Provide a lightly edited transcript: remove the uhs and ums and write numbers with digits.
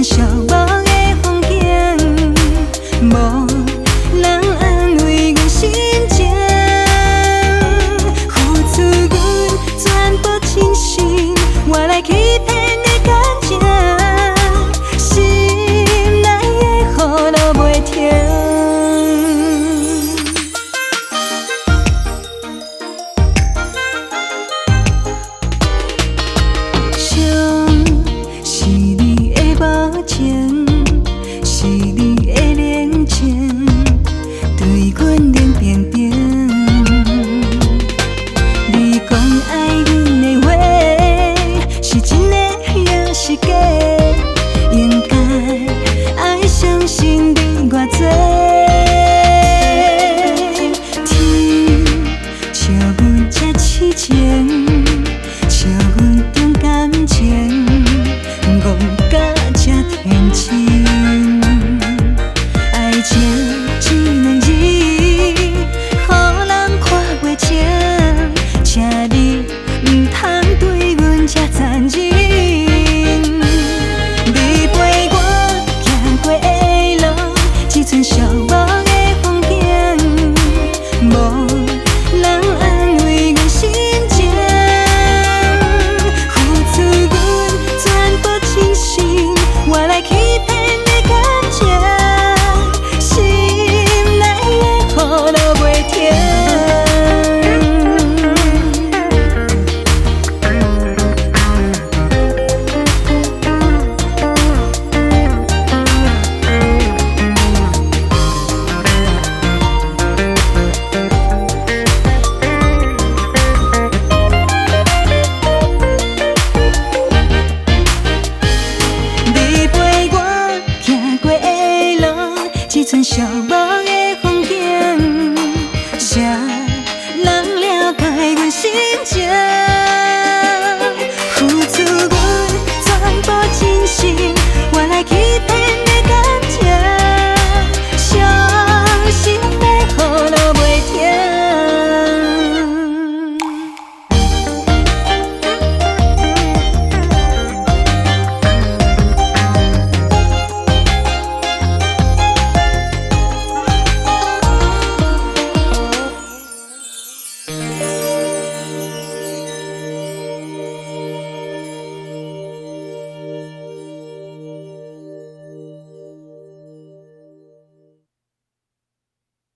剩寂寞的风景，无人安慰阮心情，付出阮全部真心，我来欺骗的感情，心内的雨落袂停。是你的冷情，对阮冷冰冰。你讲爱阮的话，是真的还是假？应该爱相信你偌多。天笑阮这痴情，笑阮重感情，戆甲这天真。情只能字，予人看袂清，请你唔通对阮这残忍。你陪我行过的路，只剩寂寞的风景，无人安慰阮心情，付出阮全部真心，我来欺骗的感情。雨落袂停。你陪我行过的路，只剩寂寞